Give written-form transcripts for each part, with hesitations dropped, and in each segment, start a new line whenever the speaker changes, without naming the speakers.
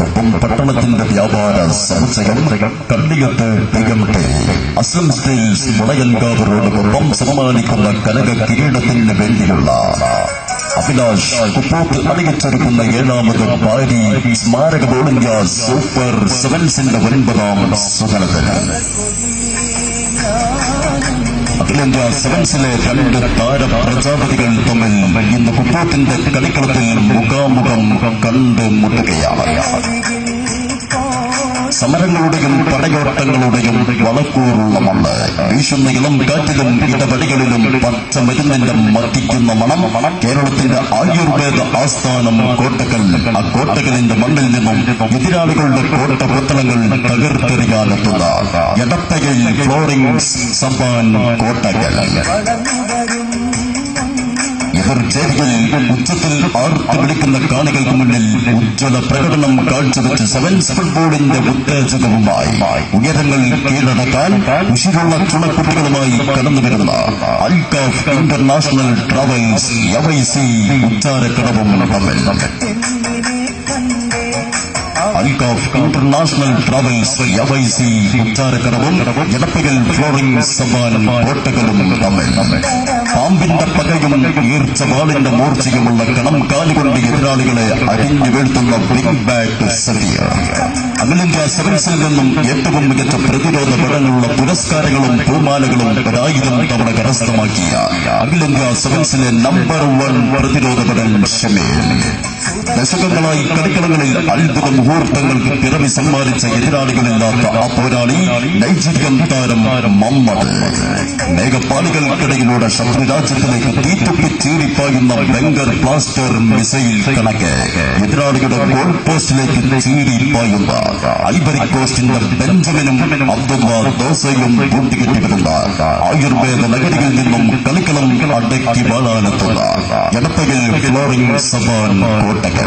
ഒപ്പം പട്ടണത്തിന്റെ വ്യാപാര സമുച്ചയം കള്ളിയത്ത് പികംട്ടെ അസ്ലം സ്റ്റൈൽസ് മുളയൻകാവ് റോഡിനൊപ്പം സമ്മാനിക്കുന്ന കനക കിരീടത്തിന് വേണ്ടിയുള്ള അഭിലാഷ് കുപ്പോത്ത് അണിയിച്ചൊരുക്കുന്ന 7ാമത് ഭാരി സ്മാരക ഓൾ ഇന്ത്യ സൂപ്പർ സെവൻസിന്റെ 9ാം സുഹൃത്തിന് അഖിലേന്ത്യാ സെവൻസിലെ 2 താര പ്രജാപതികൾ തമ്മിൽ ഇന്ന് കുപ്പോത്തിന്റെ കളിക്കളത്തിൽ മുഖാമുഖം കണ്ടുമുട്ടുകയാണ്. സമരങ്ങളുടെയും പടയോട്ടങ്ങളുടെയും വളക്കൂറുള്ള മണ്ണ്, വീശുന്ന ഇളം കാറ്റിലും ഇടപെടികളിലും പച്ച മരുന്നിന്റെ മത്തിക്കുന്ന മണം. കേരളത്തിന്റെ ആയുർവേദ ആസ്ഥാനം കോട്ടക്കൽ. ആ കോട്ടക്കലിന്റെ മണ്ണിൽ നിന്നും എതിരാളികളുടെ കോട്ട പുത്തളങ്ങൾ തകർത്തെറിയാനെത്തുന്ന എടപ്പകയിൽ ഫ്ലോറിംഗ് സബാൻ കോട്ടക്കൽ. എതിർചേരികളിൽ ഉച്ചത്തിൽ ആർത്ത് വിളിക്കുന്ന കാണികൾക്ക് മുന്നിൽ ഉജ്ജ്വല പ്രകടനം കാഴ്ചവെച്ച് സെവൻസ് ഫുട്ബോളിന്റെ ഉത്തേജകവുമായി ഉയരങ്ങൾ കീഴടക്കാൻ ഉശിരുള്ള ചുണക്കുട്ടികളുമായി കടന്നുവരുന്ന അൽകാഫ് ഇന്റർനാഷണൽ ട്രാവൽസ് FIC ഉച്ചാരക്കടവും തമ്മിൽ. അൽകാഫ് ഇന്റർനാഷണൽ ട്രാവൽസ് FIC ഉച്ചാരക്കടവും എടപ്പകൽ ഫ്ലോറിംഗ് സബാൻ കോട്ടകളും തമ്മിൽ. പാമ്പിന്റെ പകയും ഈർച്ചവാളിന്റെ മൂർച്ചയുമുള്ള കണം കാലുകൊണ്ട് എതിരാളികളെ അരിഞ്ഞു വീഴ്ത്തുന്ന ബിഗ് ബാറ്റ് സദ്യ. അഖിലേന്ത്യാ സെവൻസിൽ നിന്നും ഏറ്റവും മികച്ച പ്രതിരോധ പടങ്ങളുള്ള പുരസ്കാരങ്ങളും പൂമാലകളും 1000 തവണ കരസ്ഥമാക്കിയ അഖിലേന്ത്യാ സെവൻസിലെ നമ്പർ 1 പ്രതിരോധ പടൻ ഷമീൽ. ദശകങ്ങളായി കളിക്കളങ്ങളിൽ അത്ഭുത മുഹൂർത്തങ്ങൾക്ക് പിറവി സമ്മാനിച്ച എതിരാളികളില്ലാത്ത ആ പോരാളി നൈജീരിയൻ താരം മുഹമ്മദ്. മേഘപ്പാളികൾക്കിടയിലൂടെ ശത്രുരാജ്യത്തിലേക്ക് തീറ്റുപ്പി ചീറിപ്പായുന്ന ബംഗർ ബ്ലാസ്റ്റർ മിസൈൽ കണക്ക് എതിരാളികളുടെ ഗോൾ പോസ്റ്റിലേക്ക് ചീറിപ്പായുന്ന ഐവറി കോസ്റ്റിന്റെ ബെഞ്ചമിനും അബ്ദുള്ള ദോസയും കൂട്ടിക്കെട്ടി വരുന്ന ആയുർവേദ നഗരിയിൽ നിന്നും കളിക്കളം അടക്കി വാഴാനെത്തുന്ന എടപ്പകൽ ഫ്ലോറിംഗ് സബാൻ കോട്ടക്കൽ.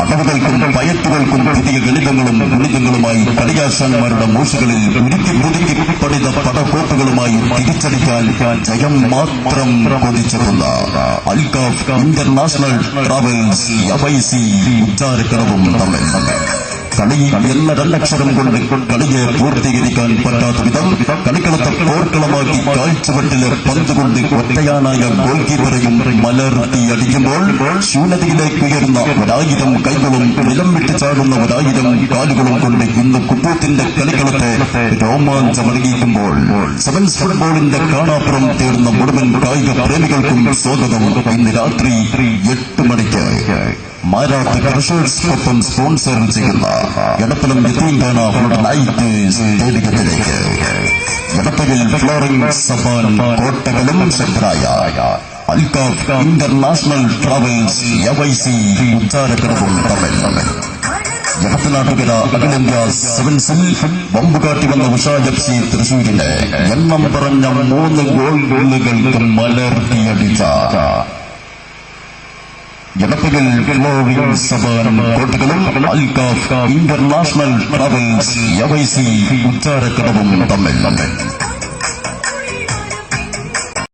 അടവുകൾക്കും പയറ്റുകൾക്കും പുതിയ ഗണിതങ്ങളും ഗുണിതങ്ങളുമായി കളിയാശാന്മാരുടെ മൂഷകളിൽ ഉരുക്കി പണിത പടക്കോപ്പുകളുമായി തിരിച്ചടിക്കാൻ ജയം മാത്രം കൊതിച്ചെത്തുന്ന അൽകാഫ് ഇന്റർനാഷണൽ ട്രാവൽസ് FIC ഉച്ചാരക്കടവും തമ്മിൽ. കളി എന്ന 2 അക്ഷരം കൊണ്ട് കളിയെ പൂർത്തീകരിക്കാൻ പറ്റാത്ത വിധം കളിക്കളത്തെ പോർക്കളമാക്കി കാഴ്ചവെട്ടിലെ പന്തുകൊണ്ട് ഒറ്റയാനായ ഗോൾ കീപ്പറെയും മലർത്തി അടിക്കുമ്പോൾ ശൂന്യതയിലേക്ക് ഉയരുന്ന 1000 കൈകളും നിലം വിട്ട് ചാടുന്ന 1000 കാലുകളും കൊണ്ട് ഇന്ന് കുപ്പൂത്തിന്റെ കളിക്കളത്തെ രോമാഞ്ചമറിയിക്കുമ്പോൾ സെവൻസ് ഫുട്ബോളിന്റെ കാണാപ്പുറം തീർന്ന മുഴുവൻ കായിക പ്രേമികൾക്കും സ്വാഗതം. ഇന്ന് രാത്രി 8 മണിക്ക് മാരാത്ത ക്രഷേഴ്സിനൊപ്പം സ്പോൺസർ ചെയ്യുന്ന എടപ്പലം യതീംഖാന നൈറ്റ് സ്റ്റേഡിയത്തിലേക്ക് എടപ്പകൽ ഫ്ലോറിംഗ് സബാൻ കോട്ടകലും ശക്തരായ അൽകാഫ് ഇന്റർനാഷണൽ ട്രാവൽസ് FIC ഉച്ചാരക്കടവും തമ്മിൽ. ജഗത്തനാട്ടുകര അഖിലേന്ത്യാ സെവൻസിൽ ബമ്പുകാട്ടി വന്ന ഉഷാ FC തൃശൂരിനെ എണ്ണം പറഞ്ഞ 3 ഗോളുകൾക്ക് മലർത്തിയടിച്ച എടപ്പകൽ ഫ്ലോറിംഗ് സബാൻ കോട്ടകളും അൽകാഫ് ഇന്റർനാഷണൽ ട്രാവൽസ് FIC ഉച്ചാരക്കടവും തമ്മിൽ.